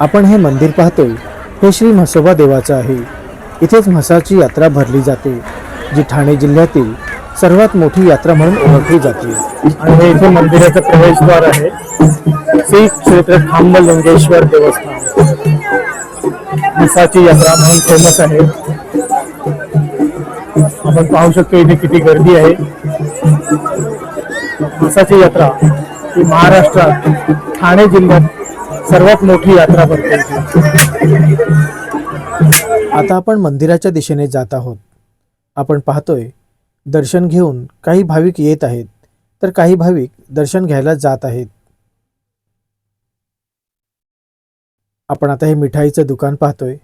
आपण हे मंदिर पाहतोय हे श्री म्हसोबा देवाचं आहे। इथेच म्हसाची यात्रा भरली जाते, जी ठाणे जिल्ह्यातील सर्वात मोठी यात्रा म्हणून ओळखली जाते। आणि हे इथे मंदिराचं प्रवेशद्वार आहे, श्री क्षेत्र खांबलिंगेश्वर देवस्थान। म्हसाची यात्रा म्हणून फेमस आहे। आपण पाहू शकतो इथे किती गर्दी आहे। म्हसाची यात्रा ही महाराष्ट्रात ठाणे जिल्ह्यात सर्वात मोठी यात्रा भरते। आता आपण मंदिराच्या दिशेने जात आहोत। आपण पाहतोय दर्शन घेऊन काही भाविक येत आहेत, तर काही भाविक दर्शन घ्यायला जात आहेत। आपण आता हे मिठाईचं दुकान पाहतोय।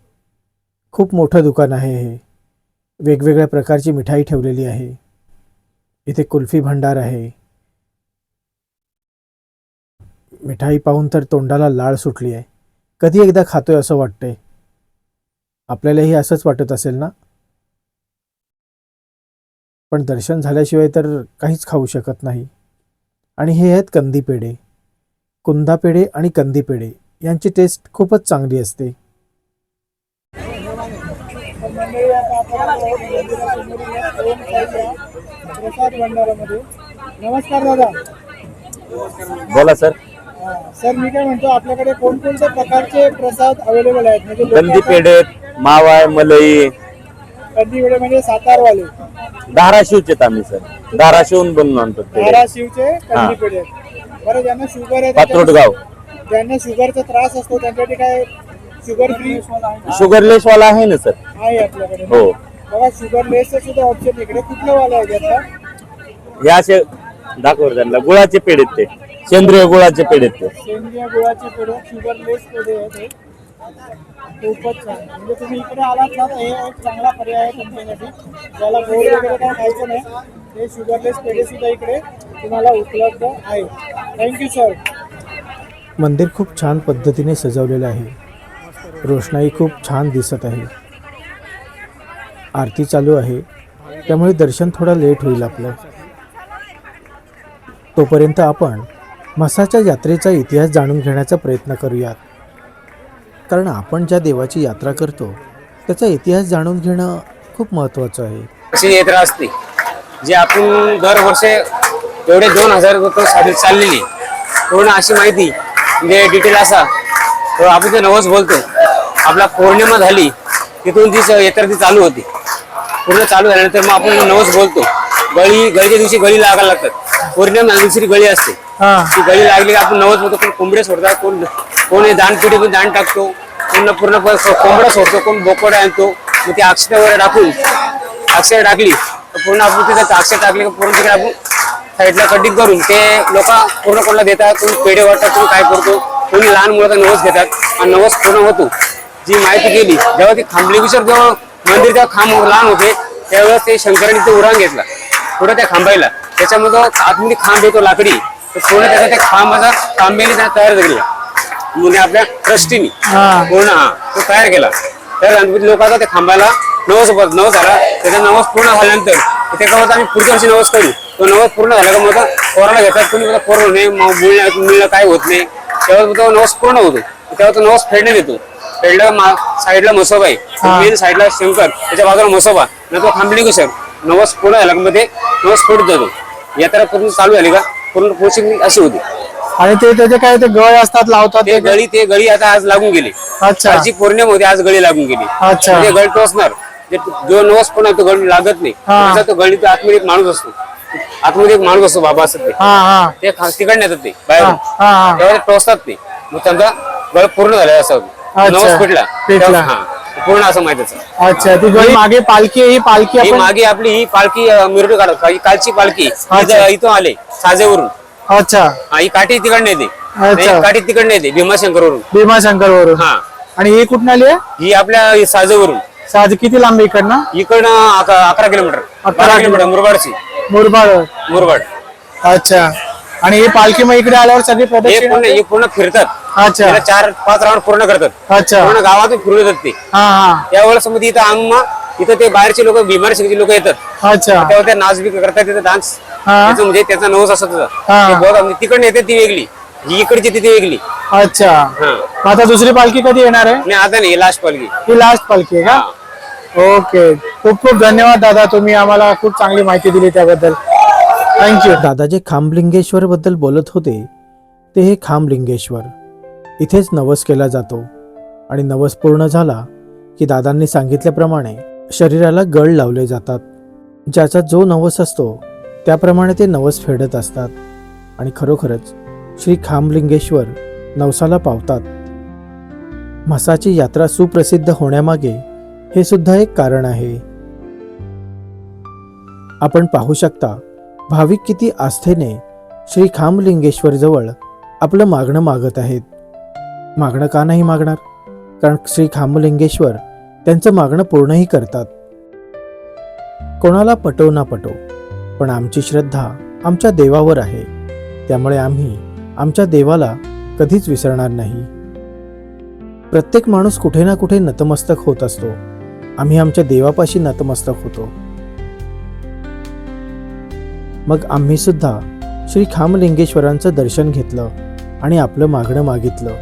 खूप मोठं दुकान आहे हे। वेगवेगळ्या प्रकारची मिठाई ठेवलेली आहे। इथे कुल्फी भंडार आहे। मिठाई पाहून तर तोंडाला लाळ सुटली आहे। कधी एकदा खातोय असं वाटतंय। आपल्यालाही असंच वाटत असेल ना? पण दर्शन झाल्याशिवाय तर काहीच खाऊ शकत नाही। आणि हे आहेत कंदी पेढे। कुंदा पेढे आणि कंदी पेढे यांची टेस्ट खूपच चांगली असते। नमस्कार दादा। बोला सर। सर मी काय म्हणतो, आपल्याकडे कोणकोणत्या प्रकारचे प्रसाद अवेलेबल आहेत? म्हणजे कंदी पेढे, मावा, मलई। कंदी पेढे म्हणजे सातारवाले, धाराशिवचे आम्ही सर, धाराशिवून बनवून आणतो पेढे। धाराशिवचे कंदी पेढे आहेत। बरं, ज्यांना शुगर आहे, पात्रोटगाव, ज्यांना शुगरचा त्रास असतो त्यांच्यासाठी काय शुगर फ्री शुगरलेस वाला आहे ना सर? आहे आपल्याकडे। हो। बघा, शुगरलेसचं सुद्धा ऑप्शन इकडे कुठलं वाला आहे त्याचा? हे असे दाखव त्यांना, गुळाचे पेढे ते, सेंद्रिय गुळाचे पेढे ते। सेंद्रिय गुळाचे पेढे, शुगरलेस पेढे आहेत हे। खूपच छान। म्हणजे तुम्ही इकडे आलात ना, तर हे एक चांगला पर्याय आहे तुमच्यासाठी। ज्याला गोड वगैरे काय खायचं नाही, हे शुगरलेस पेढे सुद्धा इकडे तुम्हाला उपलब्ध आहे। Thank you sir. मंदिर खूप छान पद्धतीने सजवलेलं आहे। रोषणाई खूप छान दिसत आहे। आरती चालू आहे, त्यामुळे दर्शन थोडा लेट होईल आपलं। तोपर्यंत आपण म्हसाच्या यात्रेचा इतिहास जाणून घेण्याचा प्रयत्न करूयात, कारण आपण ज्या देवाची यात्रा करतो त्याचा इतिहास जाणून घेणं खूप महत्त्वाचं आहे। अशी यात्रा असते जी आपण दरवर्षी एवढे 2000 लोक चाललेली पूर्ण अशी माहिती, म्हणजे डिटेल असा तर आपण ते नवस बोलतो। आपला पौर्णिमा झाली तिथून ती यात्रा ती चालू होती। पूर्ण चालू झाल्यानंतर मग आपण नवस बोलतो। गळीच्या दिवशी गळी लागायला लागतात। पौर्णिमा दुसरी गळी असते, ती गळी लागली आपण नवस बोलतो। कोण कोंबडे सोडतात, कोण दानपेटी पण दान टाकतो, पूर्ण कोंबडा सोडतो, कोण बोकड आणतो। मग ती अक्षता वगैरे टाकून अक्षर टाकली तर पूर्ण आपण तिथे अक्षर टाकले पूर्ण तिकडे आपण साईडला कटिंग करून ते लोक पूर्ण कोणाला देतात, कोणी पेढे वाटतात, कोणी काय करतो, कोणी लहान मुलाचा नवस घेतात आणि नवस पूर्ण होतो। जी माहिती केली, जेव्हा ती खांबलिंगेश्वर जेव्हा मंदिर जेव्हा खांब लहान होते त्यावेळेस ते शंकराने ते उराण घेतला पुढे त्या खांबायला। त्याच्यामध्ये आतमध्ये खांब येतो लाकडी, तर पूर्ण त्याचा त्या खांबाचा तांब्याने तयार केला, म्हणजे आपल्या ट्रस्टीने पूर्ण तो तयार केला। तर गणपती लोकांचा त्या खांबाला नवस झाला। त्याचा नवस पूर्ण झाल्यानंतर त्याच्या आम्ही पुढच्या वर्षी नवस करू। तो नवस पूर्ण झाला का मग पोराला घेतात, कोणी पोर होणे मुलीला काय होत नाही, तेव्हा तो नवस पूर्ण होतो। तेव्हा तो नवस फेडण्यात येतो। फेडला साईडला म्हसोबा आहे, मेन साईडला शंकर, त्याच्या बाजूला म्हसोबा, न तो खांबलिंगेश्वर। नवस पूर्ण झाला मध्ये नवस फेडत जातो। यात्रा पूर्ण चालू झाली का पूर्ण पोषण अशी होती। आणि ते त्याचे काय ते गळ असतात लावतात ते गळी आता आज लागून गेली। अच्छा, आजची पौर्णिमा होती, आज गळी लागून गेली। अच्छा, ते गळी टोचणार, जो नवस पण तो गळी लागत नाही। त्याचा तो गळीत आतमध्ये एक माणूस असतो, आतमध्ये एक माणूस असतो, बाबा असतात ते तिकडे येतात ते बाहेर, तेव्हा ते टोचतात ते, मग त्यांचा गळ पूर्ण झाला असं नवस पेटला पूर्ण असं माहितीच। अच्छा, ती गळी मागे पालखी, ही पालखी मागे आपली ही पालखी मिरवणूक काढत, कालची पालखी इथून आले साजेवरून। अच्छा, ही काठी तिकडे येते, काठी तिकडे येते भीमाशंकर वरून। भीमाशंकर वरून। हा, आणि ही कुठून आली आहे? ही आपल्या साजेवरून। साजे किती लांब इकडनं? 11 किलोमीटर, 12 किलोमीटर मुरबाडची, मुरबाड। अच्छा, आणि ही पालखी मग इकडे आल्यावर सगळी पूर्ण फिरतात। अच्छा, 4-5 राऊंड पूर्ण करतात। अच्छा, पूर्ण गावातून फिरून येतात ते। त्यावेळेस मध्ये इथं ते बाहेरचे लोक, भीमाशंकरचे लोक येतात। अच्छा, तेव्हा ते नाच बी करतात, तिथे डान्स, म्हणजे त्याचा नवस असतो तुझा तिकडे येते ती वेगळी, ही इकडची ती वेगळी। अच्छा, हा मग आता दुसरी पालखी कधी येणार आहे? नाही आता नाही, लास्ट पालखी. ही लास्ट पालखी आहे का? ओके, खूप खूप धन्यवाद दादा, तुम्ही आम्हाला खूप चांगली माहिती दिली त्याबद्दल. थँक्यू. दादा जे खांबलिंगेश्वर बद्दल बोलत होते ते हे खांबलिंगेश्वर. इथेच नवस केला जातो आणि नवस पूर्ण झाला की दादांनी सांगितल्याप्रमाणे शरीराला गळ लावले जातात. ज्याचा जो नवस असतो त्याप्रमाणे ते नवस फेडत असतात आणि खरोखरच श्री खांबलिंगेश्वर नवसाला पावतात. म्हसाची यात्रा सुप्रसिद्ध होण्यामागे हे सुद्धा एक कारण आहे. आपण पाहू शकता भाविक किती आस्थेने श्री खांबलिंगेश्वर जवळ आपलं मागणं मागत आहेत. मागणं का नाही मागणार? कारण श्री खांबलिंगेश्वर त्यांचं मागणं पूर्णही करतात. कोणाला पटो ना पटो, पण आमची श्रद्धा आमच्या देवावर आहे, त्यामुळे आम्ही आमच्या देवाला कधीच विसरणार नाही. प्रत्येक माणूस कुठे ना कुठे नतमस्तक होत असतो. आम्ही आमच्या देवापाशी नतमस्तक होतो. मग आम्ही सुद्धा श्री खांबलिंगेश्वरांचं दर्शन घेतलं आणि आपलं मागणं मागितलं.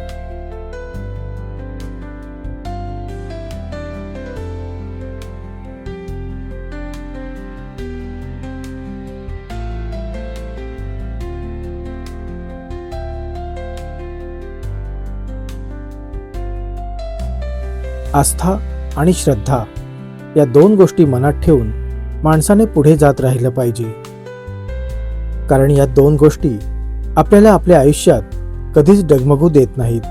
आस्था आणि श्रद्धा या दोन गोष्टी मनात ठेवून माणसाने पुढे जात राहिलं पाहिजे. कारण या दोन गोष्टी आपल्याला आपल्या आयुष्यात कधीच डगमगू देत नाहीत.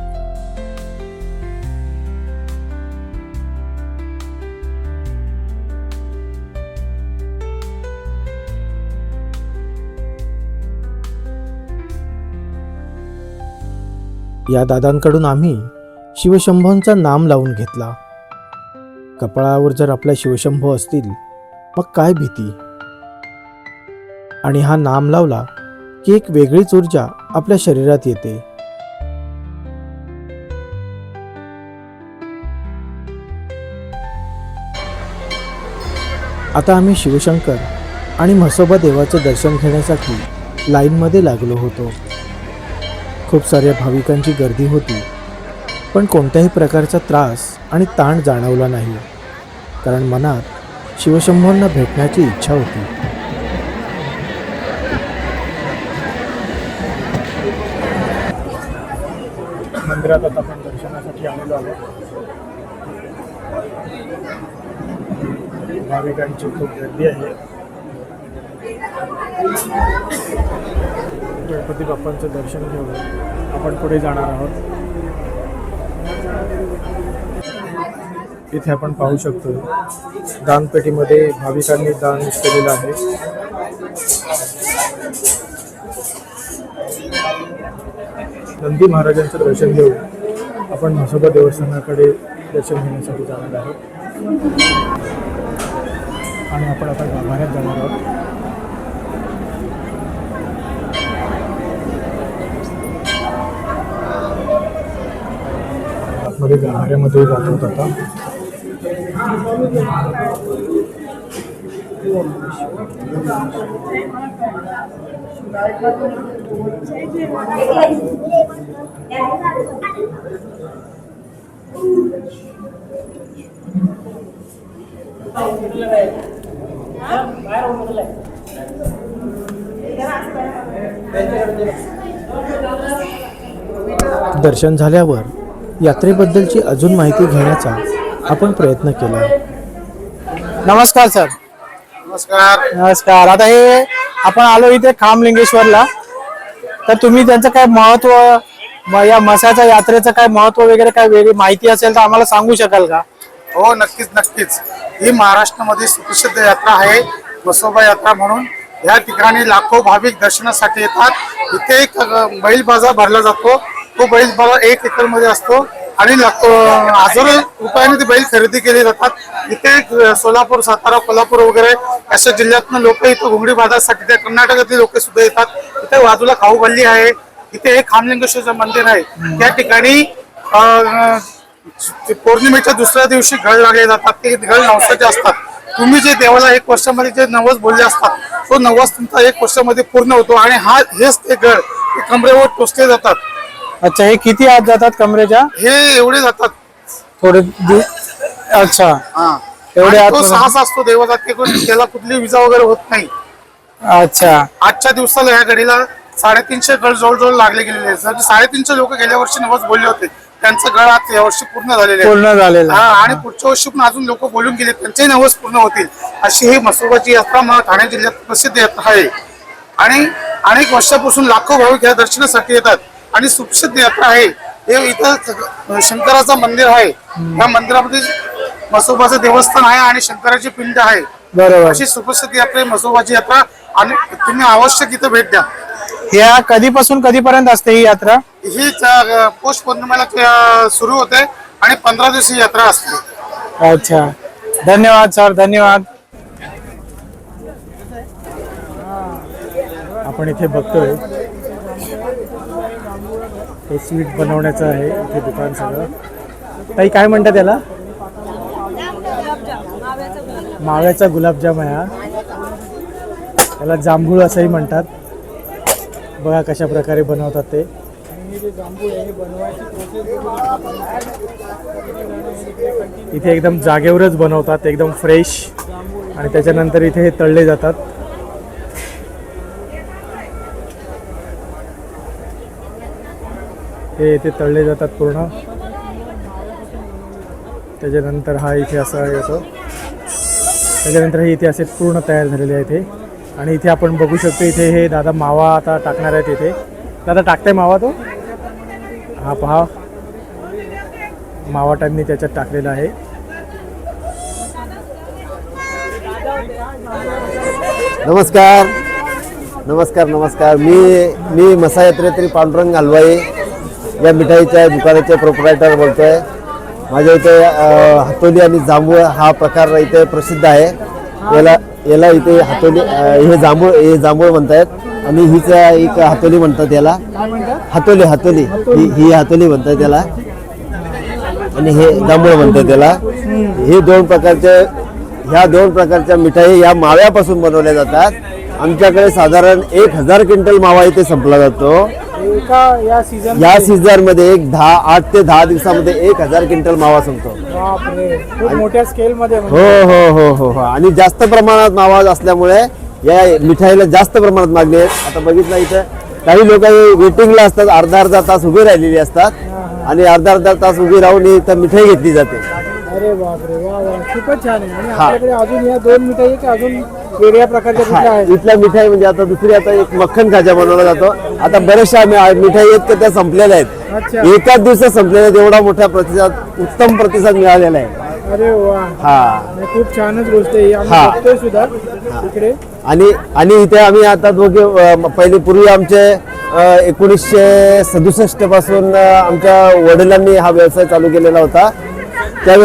या दादांकडून आम्ही शिवशंभोंचं नाम लावून घेतला. कपाळावर जर आपल्या शिवशंभो असतील मग काय भीती. आणि हा नाम लावला की एक वेगळीच ऊर्जा आपल्या शरीरात येते. आता आम्ही शिवशंकर आणि म्हसोबा देवाचं दर्शन घेण्यासाठी लाईनमध्ये लागलो होतो. खूप साऱ्या भाविकांची गर्दी होती, पण कोणत्याही प्रकारचा त्रास आणि ताण जाणवला नाही, कारण मनात शिवशंभोंना भेटण्याची इच्छा होती. मंदिरात आता आपण दर्शनासाठी आलेलो आहोत. भाविकांची खूप गर्दी आहे. गणपती बाप्पांचं दर्शन घेऊन आपण पुढे जाणार आहोत. इथे आपण पाहू शकतो दानपेटीमध्ये भाविकांनी दान केलेलं आहे. नंदी महाराजांचं दर्शन घेऊन आपण म्हसोबा देवस्थानाकडे दर्शन घेण्यासाठी जाणार आहोत आणि आपण आता गाभाऱ्यात जाणार आहोत. आतमध्ये गाभाऱ्यामध्ये जातो आता. दर्शन झाल्यावर यात्रेबद्दलची अजून माहिती घेण्याचा आपण प्रयत्न केला. नमस्कार सर. नमस्कार. नमस्कार. आता हे आपण आलो इथे खांबलिंगेश्वरला, तर तुम्ही त्यांचं काय महत्व, या म्हसाच्या यात्रेचं काय महत्व वगैरे काय वेगळी माहिती असेल तर आम्हाला सांगू शकाल का? हो, नक्कीच नक्कीच. ही महाराष्ट्रामध्ये सुप्रसिद्ध यात्रा आहे, म्हसोबा यात्रा म्हणून. या ठिकाणी लाखो भाविक दर्शनासाठी येतात. इथे एक बैल बाजार भरला जातो. तो बैल बाजार 1 एकर मध्ये असतो आणि हजारो रुपयाने ते बैल खरेदी केले जातात. इथे सोलापूर, सातारा, कोल्हापूर वगैरे अशा जिल्ह्यातून लोक इथे घुंगडी बाजारासाठी, त्या कर्नाटकातले लोक सुद्धा येतात. इथे बाजूला खाऊ गल्ली आहे. इथे एक खांबलिंगेश्वरचं मंदिर आहे. त्या ठिकाणी पौर्णिमेच्या दुसऱ्या दिवशी घळ लागले जातात. ते घळ नवसाचे असतात. तुम्ही जे देवाला 1 वर्षामध्ये जे नवस बोलले असतात, तो नवस तुमचा 1 वर्षामध्ये पूर्ण होतो. आणि हेच ते घळ कमरेवर टोचले जातात. अच्छा, हे किती आत जातात कमरेच्या? हे एवढे जातात. थोडे अच्छा, हा एवढे आणि आत तो पण- साहस असतो देवाचा, त्याला कुठली विजा वगैरे होत नाही. अच्छा. आजच्या दिवसाला या घडीला 350 गळ जवळजवळ लागले गेलेले आहेत. 350 लोक गेल्या वर्षी नवस बोलले होते, त्यांचं गळ आज या वर्षी पूर्ण झालेले आहे. पूर्ण झालेलं आहे. आणि पुढच्या वर्षी पण अजून लोक बोलून गेले, त्यांचेही नवस पूर्ण होतील. अशी ही म्हसोबाची यात्रा मला ठाणे जिल्ह्यात प्रसिद्ध यात्रा आहे आणि अनेक वर्षापासून लाखो भाविक या दर्शनासाठी येतात आणि सुप्रसिद्ध यात्रा आहे. हे इथं शंकराचं मंदिर आहे, या मंदिरामध्ये म्हसोबाचं देवस्थान आहे आणि शंकराची पिंड आहे. बरोबर. अशी सुप्रसिद्ध यात्रा आहे म्हसोबाची यात्रा आणि तुम्ही आवश्यक इथं भेट द्या. ह्या कधीपासून कधीपर्यंत असते ही यात्रा? ही पौष पौर्णिमेला सुरू होते आणि 15 दिवस ही यात्रा असते. अच्छा, धन्यवाद सर, धन्यवाद. आपण इथे बघतोय हे स्वीट बनवण्याचं आहे इथे दुकान सगळं. ताई काय म्हणतात त्याला? माव्याचा गुलाबजाम आहे हा. त्याला जांभूळ असंही म्हणतात. बघा कशा प्रकारे बनवतात ते. इथे एकदम जागेवरच बनवतात, एकदम फ्रेश, आणि त्याच्यानंतर इथे हे तळले जातात. हे इथे तळले जातात पूर्ण. त्याच्यानंतर हा इथे असा येतो. त्याच्यानंतर हे इथे असे पूर्ण तयार झालेले आहेत हे. आणि इथे आपण बघू शकतो इथे हे दादा मावा आता टाकणार आहेत इथे. दादा टाकताय मावा तो? हा पहा, मावा त्यांनी त्याच्यात टाकलेला आहे. नमस्कार नमस्कार नमस्कार. मी मसा यात्रेत्री पांडुरंग हलवाई या मिठाईच्या दुकानाचे प्रोप्रायटर बोलतोय. माझ्या इथे हातोली आणि जांभूळ हा प्रकार इथे प्रसिद्ध आहे. याला इथे हातोली हे जांभूळ म्हणतात आणि हीच एक हातोली म्हणतात याला. हातोली ही हातोली म्हणतात याला आणि हे जांभूळ म्हणतात त्याला. ह्या दोन प्रकारच्या मिठाई या माव्यापासून बनवल्या जातात. आमच्याकडे साधारण 1000 क्विंटल मावा इथे संपला जातो. या सीझन मध्ये 8 ते 10 दिवसामध्ये 1000 क्विंटल मावा संपतो. खूप मोठ्या स्केल मध्ये. हो. आणि जास्त प्रमाणात मावा असल्यामुळे या मिठाईला जास्त प्रमाणात मागणी आहे. आता बघितलं इथं काही लोक वेटिंगला असतात, अर्धा तास उभे राहिलेली असतात आणि अर्धा तास उभी राहून इथं मिठाई घेतली जाते. अरे बापरे, वा वा, खूपच छान आहे. आणि आपल्याकडे अजून या 2 मिठाई की अजून वेगळ्या प्रकारच्या कुठल्या आहेत? इथल्या मिठाई म्हणजे आता दुसरी आता एक मक्खन खाजा बनवला जातो. आता बऱ्याचशा मिठाई आहेत की त्या संपलेल्या आहेत. अच्छा. एकाच दिवसात संपलेल्या आहेत. एवढा मोठा प्रतिसाद, उत्तम प्रतिसाद मिळालेला आहे. अरे वा, हा. खूप छानच गोष्ट आहे. आम्ही हा. बघतोय सुद्धा इकडे. आणि इथे आम्ही आता दोघे पूर्वी आमचे 1967 पासून आमच्या वडिलांनी हा व्यवसाय चालू केलेला होता. त्या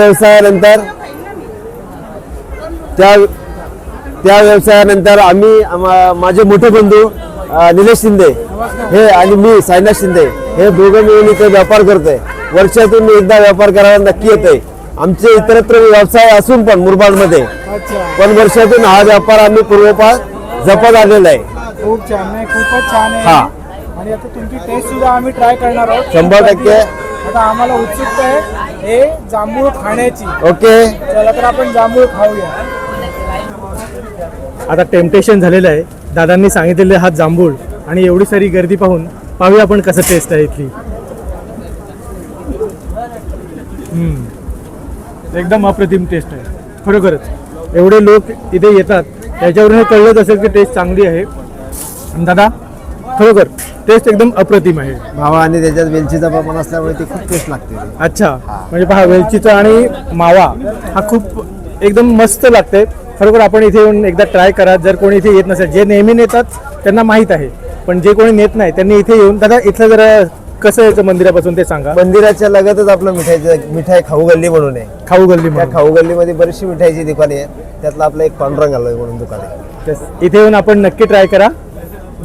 व्यवसायानंतर माझे मोठे बंधू निलेश शिंदे हे आणि मी साईनाथ शिंदे हे दोघं मिळून इथे व्यापार करतोय. वर्षातून एकदा व्यापार करायला नक्की येतोय. आमचे इतरत्र व्यवसाय असून पण मुरबाडमध्ये पण वर्षातून हा व्यापार आम्ही पूर्वपार जपत आलेला आहे. खूप छान आहे, खूपच छान आहे. हा. आणि आता तुमची टेस्ट सुद्धा आम्ही ट्राय करणार आहोत. 100%. आता आम्हाला उत्सुकता आहे हे जांभूळ खाण्याची. ओके. चला तर आपण जांभूळ खाऊया. आता टेम्पटेशन झालेलं आहे. दादांनी सांगितलेले हा जांभूळ आणि एवढी सारी गर्दी पाहूया आपण कसं टेस्ट आहे इथली. एकदम अप्रतिम टेस्ट आहे खरोखरच. एवढे लोक इथे येतात त्याच्यावरून कळलंच असेल की टेस्ट चांगली आहे. दादा खरोखर टेस्ट एकदम अप्रतिम आहे. मावा आणि त्याच्यात वेलचीचा प्रमाण असल्यामुळे ती खूप टेस्ट लागते. अच्छा, म्हणजे पहा वेलचीचा आणि मावा हा खूप एकदम मस्त लागते खरोखर. आपण इथे येऊन एकदा ट्राय करा. जर कोणी इथे येत नसेल, जे नेहमी नेतात त्यांना माहीत आहे, पण जे कोणी नेत नाही त्यांनी इथे येऊन. दादा इथलं जरा कसं यायचं मंदिरापासून ते सांगा. मंदिराच्या लगतच आपलं मिठाई खाऊ गल्ली म्हणून आहे. खाऊ गल्ली त्या खाऊ गल्लीमध्ये बरीचशी मिठाईची दुकाने आहेत. त्यातलं आपलं एक पांडुरंग हलवाई म्हणून दुकान आहे. इथे येऊन आपण नक्की ट्राय करा.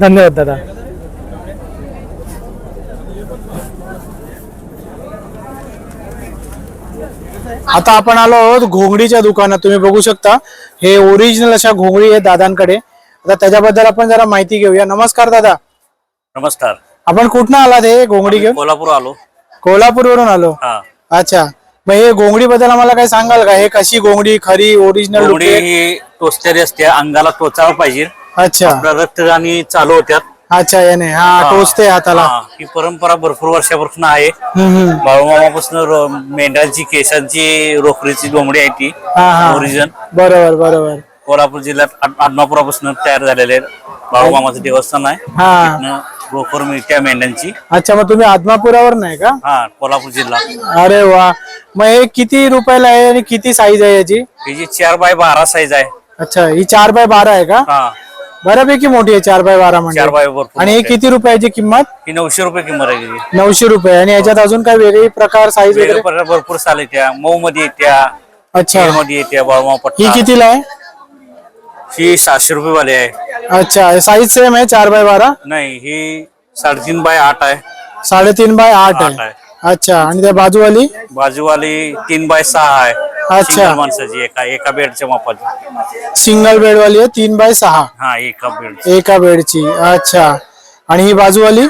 धन्यवाद दादा. आता आपण आलो आहोत घोंगडीच्या दुकानात. तुम्ही बघू शकता हे ओरिजिनल अशा घोंगडी आहे दादांकडे. आता त्याच्याबद्दल आपण जरा माहिती घेऊया. नमस्कार दादा. नमस्कार. आपण कुठनं आलात हे घोंगडी घेऊन? कोल्हापूर आलो. कोल्हापूरवरून आलो. हा, अच्छा, मग हे घोंगडी बद्दल आम्हाला काय सांगाल का? हे कशी घोंगडी खरी ओरिजिनल? घोंगडी ही टोचलेली असते, अंगाला टोचायला पाहिजे. अच्छा आपल्या रक्तदानी चालू होत्यात. अच्छा, याने हा टोचते हाताला. हा, ही परंपरा भरपूर वर्षापासून आहे. हम्म. बाळूमामापासून मेंढ्यांची केसांची रोखरीची घोंगडी आहे ती हा हा, ओरिजिनल. बरोबर बरोबर. कोल्हापूर जिल्ह्यात आदमापुरापासून तयार झालेले बाळूमामाचं देवस्थान आहे. हा, तिथनं रोखर मिळते मेंढ्यांची. अच्छा, मग तुम्ही आदमापुरावर नाही का? हा, कोल्हापूर जिल्हा. अरे वा, मग हे किती रुपयाला आहे आणि किती साईज आहे याची? ही जी 4x12 साईज आहे. अच्छा, ही 4x12 आहे का? हा, बऱ्यापैकी मोठी आहे 4x12 म्हणजे. 4x भरपूर आणि हे मोठी आहे. किती रुपयाची किंमत? ही 900 रुपये किंमत आहे तिची. 900 रुपये. आणि याच्यात अजून काय वेगळे प्रकार साईज वगैरे? वेगळे प्रकार भरपूर साल येत्या, मऊ मध्ये येत्या, अच्छा, मध्ये येत्या, बाळूमामा ही पट्टा. कितीला आहे? ही 700 रुपये वाली आहे. अच्छा, साईज सेम आहे 4x12? नाही, ही 3.5x8 आहे. 3.5x8 8 आहे. अच्छा, आणि त्या बाजूवाली? बाजूवाली 3x6 आहे. अच्छा. सिंगल माणसाची, एका बेडच्या मापाची. सिंगल बेड वाली आहे 3x6 हा, एका बेड. एका बेडची. अच्छा, आणि ही बाजूवाली?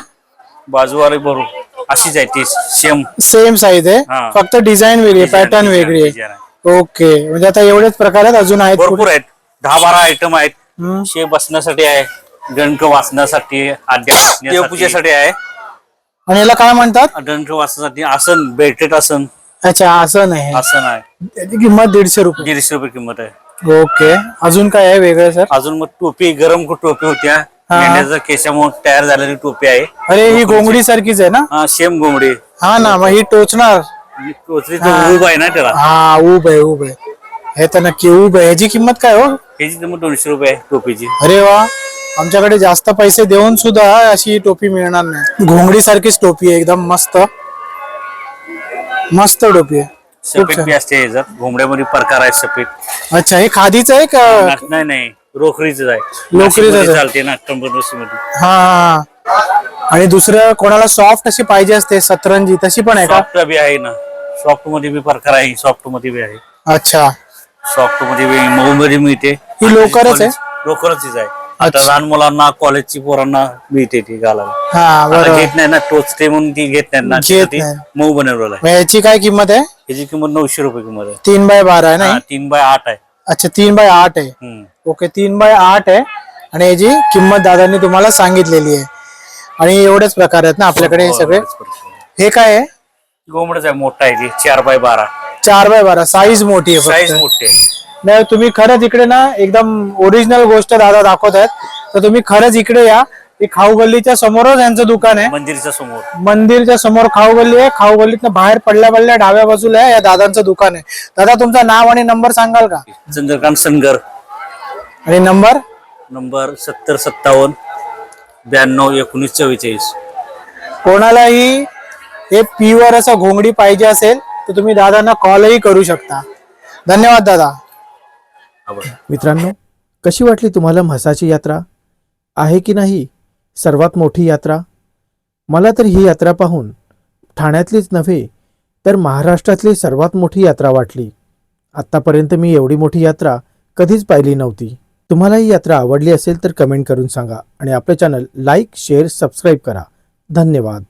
बाजूवाली बरोबर अशीच आहे ती सेम. सेम साईज आहे, हा. फक्त डिझाईन वेगळी आहे, पॅटर्न वेगळी आहे. ओके, म्हणजे आता एवढेच प्रकार आहेत, अजून आहेत भरपूर आहेत. 10-12 आयटम आहेत. हम्म. शे बसण्यासाठी आहे, गणक वाचण्यासाठी, देवपूजेसाठी आहे. आणि याला काय म्हणतात? गणक वाचण्यासाठी आसन, बेल्टेड आसन. अच्छा, असं नाही. आसन आहे. त्याची किंमत 150 रुपये. 150 रुपये किंमत आहे. ओके, अजून काय आहे वेगळं सर? अजून मग टोपी, गरम टोपी होत्या, मेंढ्याच्या केसामुळे तयार झालेली टोपी आहे. अरे, ही घोंगडी सारखीच आहे ना? हा, सेम घोंगडी. हा ना, मग ही टोचणार. टोचरीचं उभ आहे ना त्याला. हा, उभ आहे उभ आहे. हे तर नक्की उभ आहे. ह्याची किंमत काय हो? ह्याची किंमत 200 रुपये आहे टोपीची. अरे वा, आमच्याकडे जास्त पैसे देऊन सुद्धा अशी टोपी मिळणार नाही. घोंगडी सारखीच टोपी आहे, एकदम मस्त मस्त टोपी आहे. खूप सफेद बी असते ह्याच्यात. घोंगड्यामध्ये प्रकार आहे सफेद. अच्छा, हे खादीच आहे का? नाही, रोखरीच आहे. लोकरीचं आहे. नाशिकमध्ये चालते ना, मध्ये. हा हा. आणि दुसरं कोणाला सॉफ्ट अशी पाहिजे असते सतरंजी, तशी पण आहे का? सॉफ्ट बी आहे ना, सॉफ्ट मध्ये बी प्रकार आहे. सॉफ्ट मध्ये बी आहे. अच्छा, सॉफ्ट मध्ये बी, मऊ मध्ये मिळते. ही लोकरच आहे? लोकरच आहे. आता अच्छा. लहान मुलांना, कॉलेजची पोरांना मिळते ती घालायला. हा, आता बरोबर. घेत नाही ना, टोचते म्हणून ती घेत नाही ना. घेत ती नाही. मऊ बनवलेला आहे. मग याची काय किंमत आहे? ह्याची किंमत 900 रुपये किंमत आहे. 3x12 आहे ना? 3x8 आहे. अच्छा, 3x8 आहे. हम्म. ओके, 3x8 आहे. आणि याची किंमत दादांनी तुम्हाला सांगितलेली आहे. आणि एवढेच प्रकार आहेत ना आपल्याकडे हे सगळे? हे काय आहे? घोंगडच आहे, मोठा आहे. ती 4x12. 4x12 साईज मोठी आहे. साईज फक्त. मोठी आहे. नाही, तुम्ही खरंच इकडे ना एकदम ओरिजिनल गोष्ट दादा दाखवत आहेत, तर तुम्ही खरंच इकडे या. हे खाऊ गल्लीच्या समोरच यांचं दुकान आहे. मंदिरच्या समोर. मंदिरच्या समोर खाऊ गल्ली आहे. खाऊ गल्लीतनं बाहेर पडल्या डाव्या बाजूला आहे या दादांचं दुकान आहे. दादा, तुमचं नाव आणि नंबर सांगाल का? चंद्रकांत सनगर. आणि नंबर? नंबर 7057 92 19 44. कोणालाही हे प्युअर असं घोंगडी पाहिजे असेल तर तुम्ही दादांना कॉलही करू शकता. धन्यवाद दादा. मित्रांनो, कशी वाटली तुम्हाला म्हसाची यात्रा? आहे की नाही सर्वात मोठी यात्रा? मला तर ही यात्रा पाहून ठाण्यातलीच नव्हे तर महाराष्ट्रातली सर्वात मोठी यात्रा वाटली. आत्तापर्यंत मी एवढी मोठी यात्रा कधीच पाहिली नव्हती. तुम्हाला ही यात्रा आवडली असेल तर कमेंट करून सांगा आणि आपले चॅनल लाईक, शेअर, सबस्क्राईब करा. धन्यवाद.